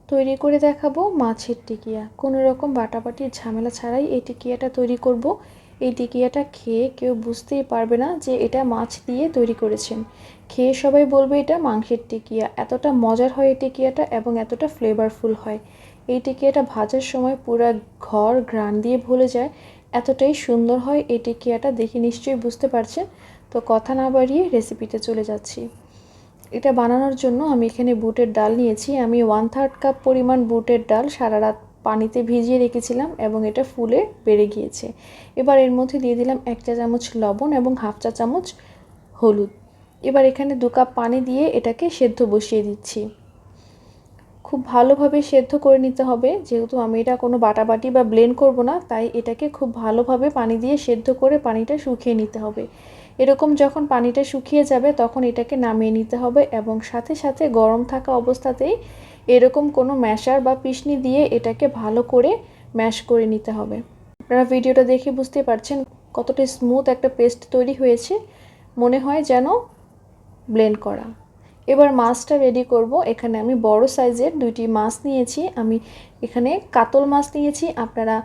তৈরি করে দেখাবো মাছের টিকিয়া। কোনো রকম বাটাবাটির ঝামেলা ছাড়াই এই টিকিয়াটা তৈরি করব। এই টিকিয়াটা খেয়ে কেউ বুঝতেই পারবে না যে এটা মাছ দিয়ে তৈরি করেছেন। খেয়ে সবাই বলবে এটা মাংসের টিকিয়া। এতটা মজার হয় এই টিকিয়াটা এবং এতটা ফ্লেভারফুল হয়। এই টিকিয়াটা ভাজার সময় পুরো ঘর ঘ্রাণ দিয়ে ভরে যায়, এতটাই সুন্দর হয় এই টিকিয়াটা। দেখে নিশ্চয়ই বুঝতে পারছেন। তো কথা না বাড়িয়ে রেসিপিতে চলে যাচ্ছি। এটা বানানোর জন্য আমি এখানে বুটের ডাল নিয়েছি। আমি 1/3 কাপ পরিমাণ বুটের ডাল সারা রাত পানিতে ভিজিয়ে রেখেছিলাম এবং এটা ফুলে বেড়ে গিয়েছে। এবার এর মধ্যে দিয়ে দিলাম 1 চা চামচ লবণ এবং 1/2 চা চামচ হলুদ। এবার এখানে 2 কাপ পানি দিয়ে এটাকে সেদ্ধ বসিয়ে দিচ্ছি। খুব ভালোভাবে সেদ্ধ করে নিতে হবে, যেহেতু আমি এটা কোনো বাটাবাটি বা ব্লেন্ড করব না, তাই এটাকে খুব ভালোভাবে পানি দিয়ে সেদ্ধ করে পানিটা শুকিয়ে নিতে হবে। এরকম যখন পানিটা শুকিয়ে যাবে তখন এটাকে নামিয়ে নিতে হবে এবং সাথে সাথে গরম থাকা অবস্থাতেই এরকম কোনো ম্যাশার বা পিষনি দিয়ে এটাকে ভালো করে ম্যাশ করে নিতে হবে। আপনারা ভিডিওটা দেখে বুঝতে পারছেন কতটা স্মুথ একটা পেস্ট তৈরি হয়েছে, মনে হয় যেন ব্লেন্ড করা। এবার মাছটা রেডি করব। এখানে আমি বড় সাইজের 2টি মাছ নিয়েছি। আমি এখানে কাতল মাছ নিয়েছি, আপনারা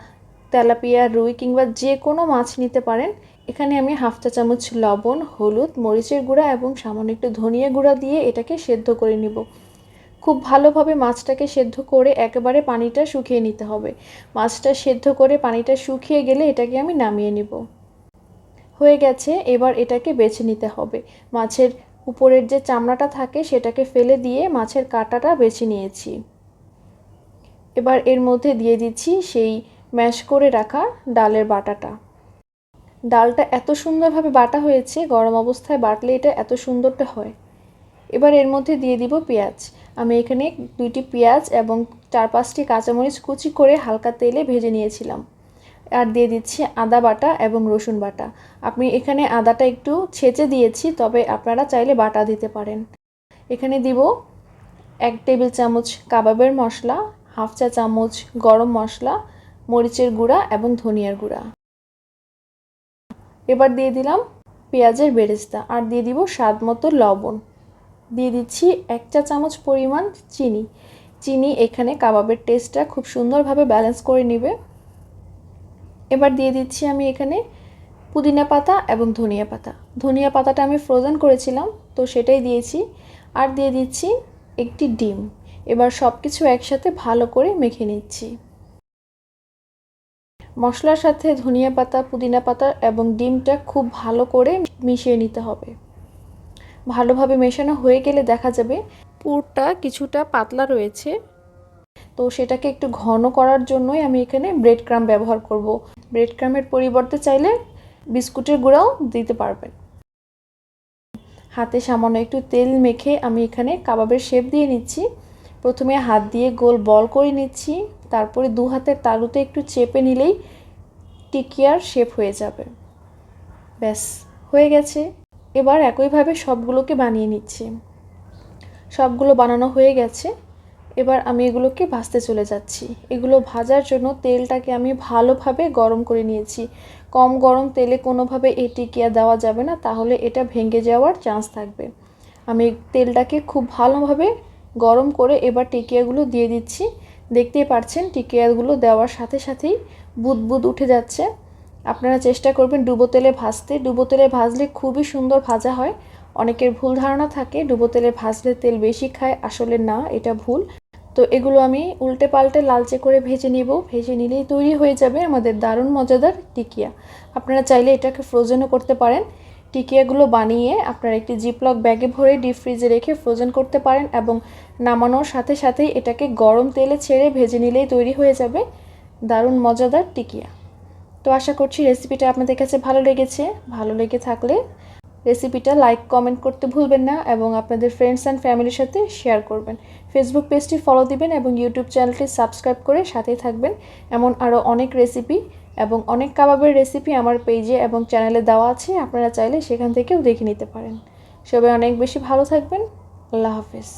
তেলাপিয়া, রুই কিংবা যে কোনো মাছ নিতে পারেন। এখানে আমি 1/2 চা চামচ লবণ, হলুদ, মরিচের গুঁড়া এবং সামান্য একটু ধনিয়া গুঁড়া দিয়ে এটাকে সেদ্ধ করে নিব। খুব ভালোভাবে মাছটাকে সেদ্ধ করে একেবারে পানিটা শুকিয়ে নিতে হবে। মাছটা সেদ্ধ করে পানিটা শুকিয়ে গেলে এটাকে আমি নামিয়ে নিব। হয়ে গেছে। এবার এটাকে বেছে নিতে হবে। মাছের উপরের যে চামড়াটা থাকে সেটাকে ফেলে দিয়ে মাছের কাঁটাটা বেছে নিয়েছি। এবার এর মধ্যে দিয়ে দিচ্ছি সেই ম্যাশ করে রাখা ডালের বাটাটা। ডালটা এত সুন্দরভাবে বাটা হয়েছে, গরম অবস্থায় বাটলে এটা এত সুন্দরটা হয়। এবার এর মধ্যে দিয়ে দিব পেঁয়াজ। আমি এখানে 2টি পেঁয়াজ এবং 4-5টি কাঁচামরিচ কুচি করে হালকা তেলে ভেজে নিয়েছিলাম। আর দিয়ে দিচ্ছি আদা বাটা এবং রসুন বাটা। আমি এখানে আদাটা একটু ছেঁচে দিয়েছি, তবে আপনারা চাইলে বাটা দিতে পারেন। এখানে দিব 1 টেবিল চামচ কাবাবের মশলা, 1/2 চা চামচ গরম মশলা, মরিচের গুঁড়া এবং ধনিয়ার গুঁড়া। এবার দিয়ে দিলাম পেঁয়াজের বেরেস্তা আর দিয়ে দিব স্বাদ মতো লবণ। দিয়ে দিচ্ছি 1 চা চামচ পরিমাণ চিনি। চিনি এখানে কাবাবের টেস্টটা খুব সুন্দরভাবে ব্যালেন্স করে নেবে। এবার দিয়ে দিচ্ছি আমি এখানে পুদিনা পাতা এবং ধনিয়া পাতা। ধনিয়া পাতাটা আমি ফ্রোজেন করেছিলাম, তো সেটাই দিয়েছি। আর দিয়ে দিচ্ছি একটি ডিম। এবার সব কিছু একসাথে ভালো করে মেখে নিচ্ছি। মশলার সাথে ধনিয়া পাতা, পুদিনা পাতা এবং ডিমটা খুব ভালো করে মিশিয়ে নিতে হবে। ভালোভাবে মেশানো হয়ে গেলে দেখা যাবে পুরটা কিছুটা পাতলা রয়েছে। তো সেটাকে একটু ঘন করার জন্যই আমি এখানে ব্রেড ক্রাম্ব ব্যবহার করব। ব্রেড ক্রাম্বের পরিবর্তে চাইলে বিস্কুটের গুঁড়াও দিতে পারবেন। হাতে সামান্য একটু তেল মেখে আমি এখানে কাবাবের শেপ দিয়ে নিচ্ছি। প্রথমে হাত দিয়ে গোল বল করে নিচ্ছি, তারপরে 2 হাতের তালুতে একটু চেপে নিলেই টিকিয়ার শেপ হয়ে যাবে। ব্যাস, হয়ে গেছে। এবার একইভাবে সবগুলোকে বানিয়ে নিচ্ছি। সবগুলো বানানো হয়ে গেছে। এবার আমি এগুলোকে ভাজতে চলে যাচ্ছি। এগুলো ভাজার জন্য তেলটাকে আমি ভালোভাবে গরম করে নিয়েছি। কম গরম তেলে কোনোভাবে এই টিকিয়া দেওয়া যাবে না, তাহলে এটা ভেঙে যাওয়ার চান্স থাকবে। আমি তেলটাকে খুব ভালোভাবে গরম করে এবার টিকিয়াগুলো দিয়ে দিচ্ছি। দেখতেই পাচ্ছেন টিকিয়াগুলো দেওয়ার সাথে সাথেই বুদবুদ উঠে যাচ্ছে। আপনারা চেষ্টা করবেন ডুবো তেলে ভাজতে। ডুবো তেলে ভাজলে খুবই সুন্দর ভাজা হয়। অনেকের ভুল ধারণা থাকে ডুবো তেলে ভাজলে তেল বেশি খায়, আসলে না, এটা ভুল। তো এগুলো আমি উল্টে পাল্টে লালচে করে ভেজে নিব। ভেজে নিলেই তৈরি হয়ে যাবে আমাদের দারুণ মজাদার টিকিয়া। আপনারা চাইলে এটাকে ফ্রোজেনও করতে পারেন। টিকিয়াগুলো বানিয়ে আপনারা একটি জিপলক ব্যাগে ভরে ডিপ ফ্রিজে রেখে ফ্রোজেন করতে পারেন এবং নামানোর সাথে সাথেই এটাকে গরম তেলে ছেড়ে ভেজে নিলেই তৈরি হয়ে যাবে দারুণ মজাদার টিকিয়া। তো আশা করছি রেসিপিটা আপনাদের কাছে ভালো লেগেছে। ভালো লেগে থাকলে রেসিপিটা লাইক, কমেন্ট করতে ভুলবেন না এবং আপনাদের ফ্রেন্ডস অ্যান্ড ফ্যামিলির সাথে শেয়ার করবেন। ফেসবুক পেজটি ফলো দিবেন এবং ইউটিউব চ্যানেলটি সাবস্ক্রাইব করে সাথেই থাকবেন। এমন আরও অনেক রেসিপি এবং অনেক কাবাবের রেসিপি আমার পেজে এবং চ্যানেলে দেওয়া আছে, আপনারা চাইলে সেখান থেকেও দেখে নিতে পারেন। সবাই অনেক বেশি ভালো থাকবেন। আল্লাহ হাফেজ।